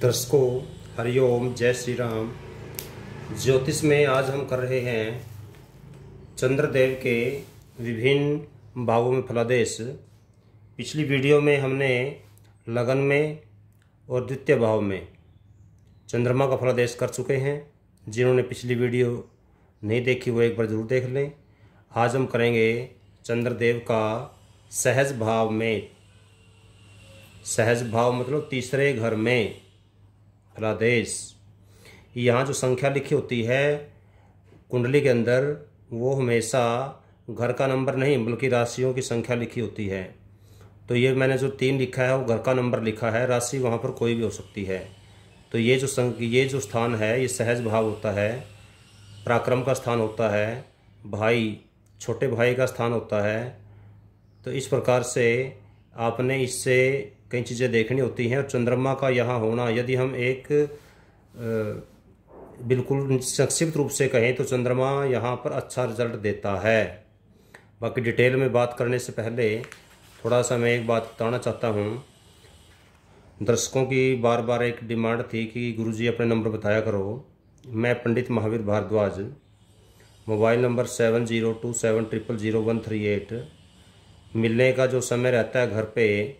दर्शकों, हरिओम, जय श्री राम। ज्योतिष में आज हम कर रहे हैं चंद्रदेव के विभिन्न भावों में फलादेश। पिछली वीडियो में हमने लगन में और द्वितीय भाव में चंद्रमा का फलादेश कर चुके हैं। जिन्होंने पिछली वीडियो नहीं देखी वो एक बार ज़रूर देख लें। आज हम करेंगे चंद्रदेव का सहज भाव में। सहज भाव मतलब तीसरे घर में फलादेश। यहाँ जो संख्या लिखी होती है कुंडली के अंदर वो हमेशा घर का नंबर नहीं बल्कि राशियों की संख्या लिखी होती है। तो ये मैंने जो 3 लिखा है वो घर का नंबर लिखा है, राशि वहाँ पर कोई भी हो सकती है। तो ये जो स्थान है ये सहज भाव होता है, पराक्रम का स्थान होता है, भाई छोटे भाई का स्थान होता है। तो इस प्रकार से आपने इससे कई चीज़ें देखनी होती हैं। और चंद्रमा का यहाँ होना, यदि हम एक बिल्कुल संक्षिप्त रूप से कहें तो चंद्रमा यहाँ पर अच्छा रिजल्ट देता है। बाकी डिटेल में बात करने से पहले थोड़ा सा मैं एक बात बताना चाहता हूँ। दर्शकों की बार बार एक डिमांड थी कि गुरुजी अपने नंबर बताया करो। मैं पंडित महावीर भारद्वाज, मोबाइल नंबर 7027000138। मिलने का जो समय रहता है घर पे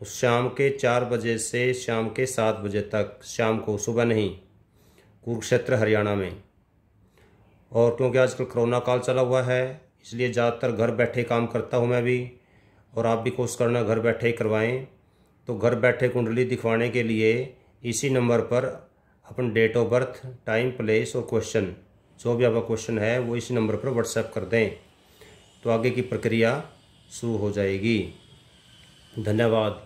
शाम के 4 बजे से शाम के 7 बजे तक, शाम को, सुबह नहीं, कुरुक्षेत्र हरियाणा में। और क्योंकि आजकल कोरोना काल चला हुआ है इसलिए ज़्यादातर घर बैठे काम करता हूँ मैं भी, और आप भी कोशिश करना घर बैठे ही करवाएं। तो घर बैठे कुंडली दिखवाने के लिए इसी नंबर पर अपन date of birth, time, place और क्वेश्चन, जो भी आपका क्वेश्चन है वो इसी नंबर पर व्हाट्सएप कर दें तो आगे की प्रक्रिया शुरू हो जाएगी। धन्यवाद।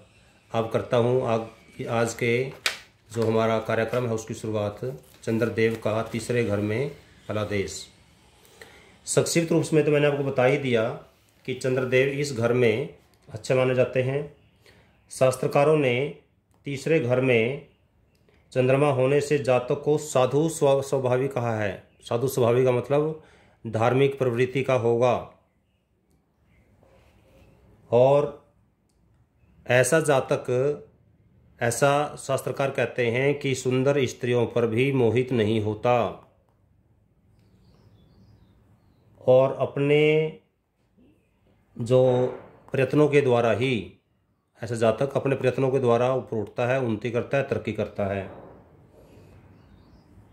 अब करता हूँ आज के जो हमारा कार्यक्रम है उसकी शुरुआत चंद्रदेव का तीसरे घर में फलादेश। संक्षिप्त रूप में तो मैंने आपको बता ही दिया कि चंद्रदेव इस घर में अच्छे माने जाते हैं। शास्त्रकारों ने तीसरे घर में चंद्रमा होने से जातक को साधु स्वभावी कहा है। साधु स्वभावी का मतलब धार्मिक प्रवृत्ति का होगा, और ऐसा जातक, ऐसा शास्त्रकार कहते हैं कि सुंदर स्त्रियों पर भी मोहित नहीं होता, और अपने जो प्रयत्नों के द्वारा ही ऐसा जातक अपने प्रयत्नों के द्वारा ऊपर उठता है, उन्नति करता है, तरक्की करता है।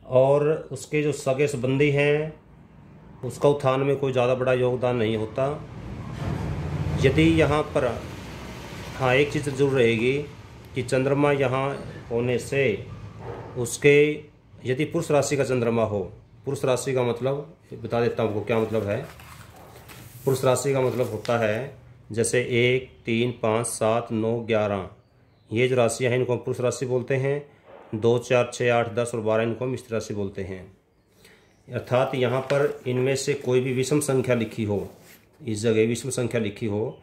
और उसके जो सगे संबंधी हैं उसका उत्थान में कोई ज़्यादा बड़ा योगदान नहीं होता। यदि यहाँ पर हाँ एक चीज़ जरूर रहेगी कि चंद्रमा यहाँ होने से उसके, यदि पुरुष राशि का चंद्रमा हो, पुरुष राशि का मतलब बता देता हूँ आपको क्या मतलब है। पुरुष राशि का मतलब होता है जैसे 1, 3, 5, 7, 9, 11 ये जो राशियाँ हैं इनको पुरुष राशि बोलते हैं। 2, 4, 6, 8, 10 और 12 इनको हम स्त्री राशि बोलते हैं। अर्थात यहाँ पर इनमें से कोई भी विषम संख्या लिखी हो, इस जगह विषम संख्या लिखी हो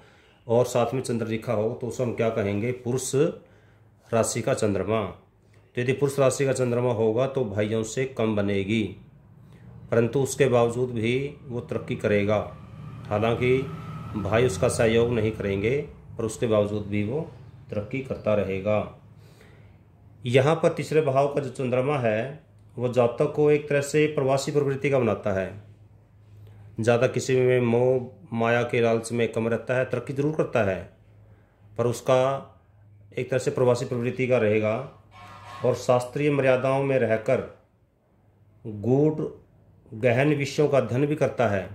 और साथ में चंद्र लिखा हो तो उसे हम क्या कहेंगे, पुरुष राशि का चंद्रमा। तो यदि पुरुष राशि का चंद्रमा होगा तो भाइयों से कम बनेगी, परंतु उसके बावजूद भी वो तरक्की करेगा। हालांकि भाई उसका सहयोग नहीं करेंगे पर उसके बावजूद भी वो तरक्की करता रहेगा। यहाँ पर तीसरे भाव का जो चंद्रमा है वो जातक को एक तरह से प्रवासी प्रवृत्ति का बनाता है। ज़्यादा किसी में मोह माया के लालच में कम रहता है, तरक्की जरूर करता है पर उसका एक तरह से प्रवासी प्रवृत्ति का रहेगा। और शास्त्रीय मर्यादाओं में रहकर गूढ़ गहन विषयों का अध्ययन भी करता है।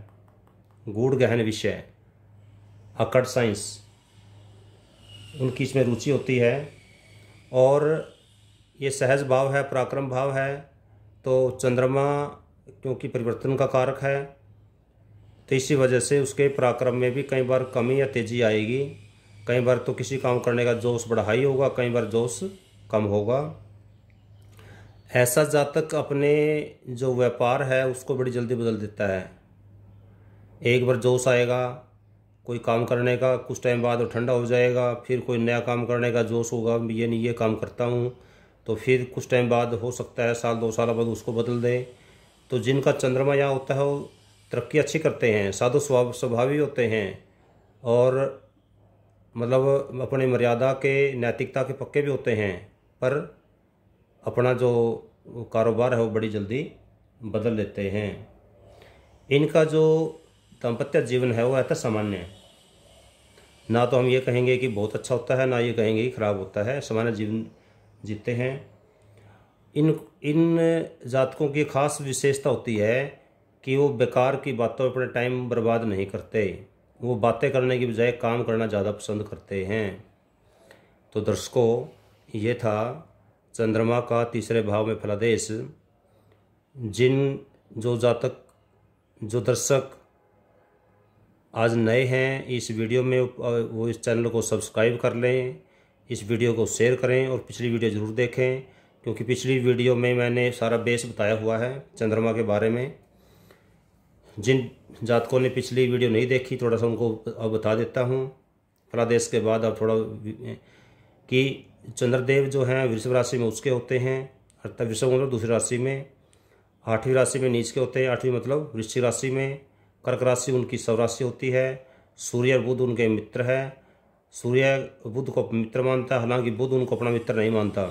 गूढ़ गहन विषय, अकड़ साइंस, उनकी इसमें रुचि होती है। और ये सहज भाव है, पराक्रम भाव है। तो चंद्रमा क्योंकि परिवर्तन का कारक है तो इसी वजह से उसके पराक्रम में भी कई बार कमी या तेजी आएगी। कई बार तो किसी काम करने का जोश बड़ा हाई होगा, कई बार जोश कम होगा। ऐसा जातक अपने जो व्यापार है उसको बड़ी जल्दी बदल देता है। एक बार जोश आएगा कोई काम करने का, कुछ टाइम बाद वो ठंडा हो जाएगा। फिर कोई नया काम करने का जोश होगा, ये नहीं ये काम करता हूँ, तो फिर कुछ टाइम बाद हो सकता है 1-2 साल बाद उसको बदल दे। तो जिनका चंद्रमा यहाँ होता है वो तरक्की अच्छी करते हैं, साधु स्वभावी होते हैं, और मतलब अपनी मर्यादा के, नैतिकता के पक्के भी होते हैं। पर अपना जो कारोबार है वो बड़ी जल्दी बदल लेते हैं। इनका जो दाम्पत्य जीवन है वो रहता सामान्य है, ना तो हम ये कहेंगे कि बहुत अच्छा होता है, ना ये कहेंगे कि खराब होता है, सामान्य जीवन जीते हैं। इन इन जातकों की खास विशेषता होती है कि वो बेकार की बातों में अपने टाइम बर्बाद नहीं करते, वो बातें करने की बजाय काम करना ज़्यादा पसंद करते हैं। तो दर्शकों, ये था चंद्रमा का तीसरे भाव में फलादेश। जो दर्शक आज नए हैं इस वीडियो में, वो इस चैनल को सब्सक्राइब कर लें, इस वीडियो को शेयर करें और पिछली वीडियो ज़रूर देखें, क्योंकि पिछली वीडियो में मैंने सारा बेस बताया हुआ है चंद्रमा के बारे में। जिन जातकों ने पिछली वीडियो नहीं देखी, थोड़ा सा उनको अब बता देता हूँ फलादेश के बाद। अब थोड़ा कि चंद्रदेव जो हैं वृषभ राशि में उसके होते हैं, अर्थात वृषभ मतलब दूसरी राशि में, 8वीं राशि में नीच के होते हैं, 8वीं मतलब वृश्चिक राशि में। कर्क राशि उनकी स्वराशि होती है। सूर्य और बुध उनके मित्र है। सूर्य बुध को मित्र मानता है, हालांकि बुध उनको अपना मित्र नहीं मानता।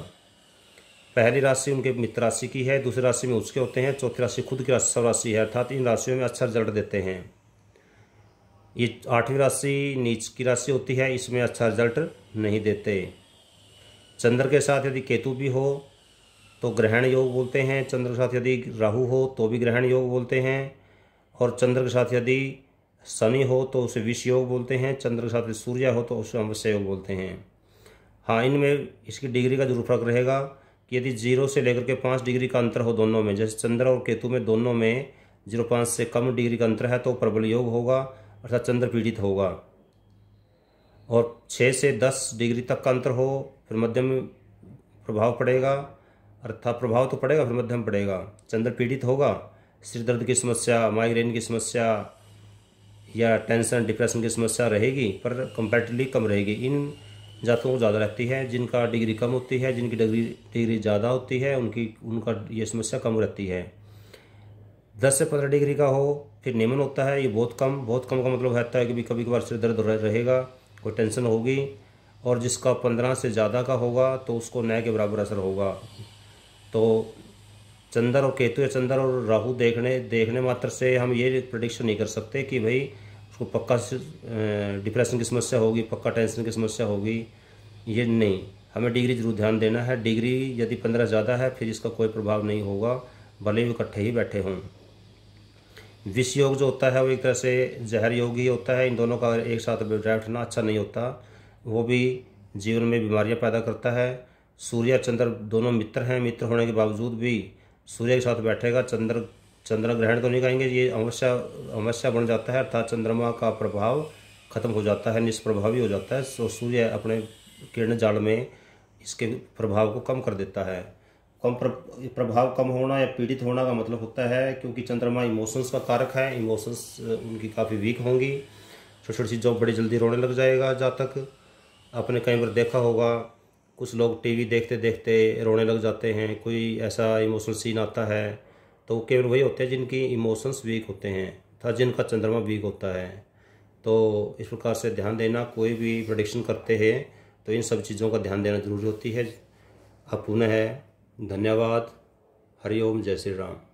पहली राशि उनके मित्र राशि की है, दूसरी राशि में उसके होते हैं, चौथी राशि खुद की स्वराशि है, अर्थात इन राशियों में अच्छा रिजल्ट देते हैं। ये 8वीं राशि नीच की राशि होती है, इसमें अच्छा रिजल्ट नहीं देते। चंद्र के साथ यदि केतु भी हो तो ग्रहण योग बोलते हैं, चंद्र के साथ यदि राहु हो तो भी ग्रहण योग बोलते हैं, और चंद्र के साथ यदि शनि हो तो उसे विष योग बोलते हैं, चंद्र के साथ यदि सूर्य हो तो उसे अमावस्या योग बोलते हैं। हाँ, इनमें इसकी डिग्री का जरूर फर्क रहेगा कि यदि 0 से लेकर के 5 डिग्री का अंतर हो दोनों में, जैसे चंद्र और केतु में दोनों में 0.5 से कम डिग्री का अंतर है तो प्रबल योग होगा, अर्थात चंद्र पीड़ित होगा। और 6 से 10 डिग्री तक का अंतर हो फिर मध्यम प्रभाव पड़ेगा, अर्थात प्रभाव तो पड़ेगा फिर मध्यम पड़ेगा, चंद्र पीड़ित होगा। सिर दर्द की समस्या, माइग्रेन की समस्या या टेंशन डिप्रेशन की समस्या रहेगी, पर कंपैरेटिवली कम रहेगी। इन जातकों को ज़्यादा रहती है, जिनका डिग्री कम होती है, जिनकी डिग्री ज़्यादा होती है उनका ये समस्या कम रहती है। 10 से 15 डिग्री का हो फिर निम्न होता है, ये बहुत कम का मतलब रहता है कि कभी कभार सिर दर्द रहेगा, कोई टेंशन होगी। और जिसका 15 से ज़्यादा का होगा तो उसको नए के बराबर असर होगा। तो चंद्र और केतु या चंद्र और राहु देखने मात्र से हम ये प्रेडिक्शन नहीं कर सकते कि भाई उसको पक्का डिप्रेशन की समस्या होगी, पक्का टेंशन की समस्या होगी, ये नहीं। हमें डिग्री जरूर ध्यान देना है। डिग्री यदि 15 ज़्यादा है फिर इसका कोई प्रभाव नहीं होगा, भले ही इकट्ठे ही बैठे हों। विष योग जो होता है वो एक तरह से जहर योग ही होता है, इन दोनों का एक साथ बैठना अच्छा नहीं होता, वो भी जीवन में बीमारियां पैदा करता है। सूर्य चंद्र दोनों मित्र हैं, मित्र होने के बावजूद भी सूर्य के साथ बैठेगा, चंद्र ग्रहण तो नहीं कहेंगे, ये अमावस्या बन जाता है, अर्थात चंद्रमा का प्रभाव खत्म हो जाता है, निष्प्रभावी हो जाता है। तो सूर्य अपने किरण जाल में इसके प्रभाव को कम कर देता है। प्रभाव कम होना या पीड़ित होना का मतलब होता है क्योंकि चंद्रमा इमोशंस का कारक है, इमोशंस उनकी काफ़ी वीक होंगी, छोटी छोटी चीज़ों बड़ी जल्दी रोने लग जाएगा जातक। आपने कई बार देखा होगा कुछ लोग टीवी देखते देखते रोने लग जाते हैं, कोई ऐसा इमोशनल सीन आता है तो केवल वही होते हैं जिनकी इमोशंस वीक होते हैं, था जिनका चंद्रमा वीक होता है। तो इस प्रकार से ध्यान देना, कोई भी प्रेडिक्शन करते हैं तो इन सब चीज़ों का ध्यान देना जरूरी होती है। अब पुनः है धन्यवाद। हरिओम, जय श्री राम।